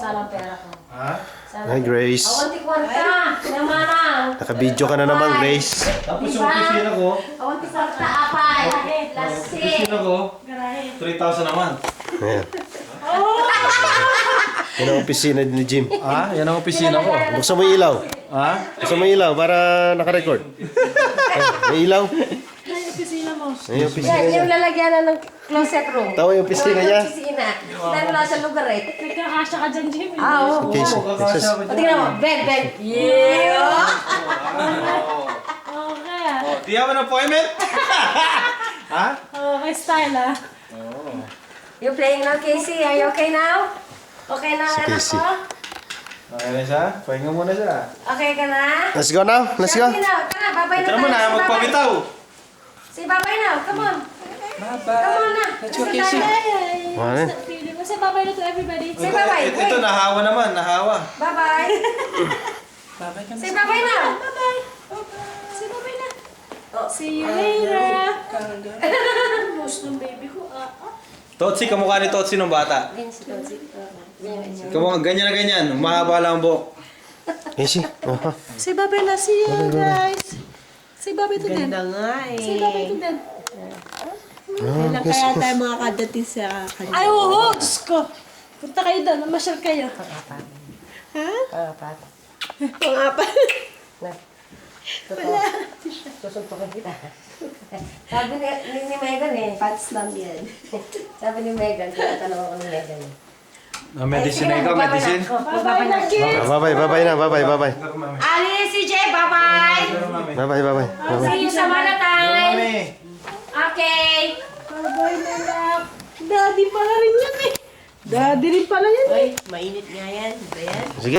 Salang pera ko. Ha? Hi, Grace. Awanti kwarta. Namanang. Naka-video ka na naman, Grace. Tapos yung opisina ko, Awanti kwarta, apay. Lasik. opisina ko, 3,000 naman. Ayan. Yan ang opisina ni Jim. Ah, yan ang opisina ko. Buksan mo yung ilaw. Ha? Buksan mo yung ilaw para naka-record. May ilaw. Ay, yung opisina Yan, niya. yung lalagyan na ng closet room. Tawa yung opisina niya. Yung opisina. Dahil wala sa lugar eh. Nagkakasya ka dyan, Jim. Ah, oo. Okay, so, O, tingnan mo. Bed, bed. Yeah! Okay. Do you have an appointment? Ha? Okay, style ah. You playing now, Casey? Are you okay now? Okay na, Si anak Casey. ko? Okay na siya? Pahinga muna siya. Okay ka na? Let's go now. Let's go. Sige na, tara, babay na Ito tayo. naman Si na, babay. magpabitaw. Si babay na, come on. Bye-bye. Come on na. Let's go, Kasi Casey. tayo. Ano? Feeling ko. Say bye-bye na to everybody. Say bye-bye. Ito, nahawa naman, nahawa. Bye-bye. Bye-bye ka na. Say bye-bye na. Bye-bye. Say bye-bye na. Oh. See you later. Most ng baby ko. Totsi, kamukha ni Totsi nung bata. Vince, Vince. Kamukha, ganyan na ganyan. Mahaba lang ang buhok. Casey. Aha. Say bye-bye na. See you guys. Say bye-bye to them. Ganda nga eh. Say bye-bye to them. Ah, Kaya tayo mga kadating sa kanya. Ay, oo. Diyos ko. Punta kayo doon. Mamasyal kayo. Ha? Apat. Pang-apat. Wala. Susuntukin kita. Sabi ni Megan eh. Pats lang yan. Sabi ni Megan, tinatanong ako ni Megan eh. Medicine na ikaw, medicine. Bye-bye na, kids. Bye-bye, bye-bye na. Bye-bye, bye-bye. Ali, si Jay, bye-bye! Bye-bye, bye-bye. Bye-bye. See you sa Manatay! Mami. Okay! Bye-bye na, love. Daddy pala rin yan eh. Daddy rin pala yan eh. Uy, mainit nga yan. Ba yan? Sige.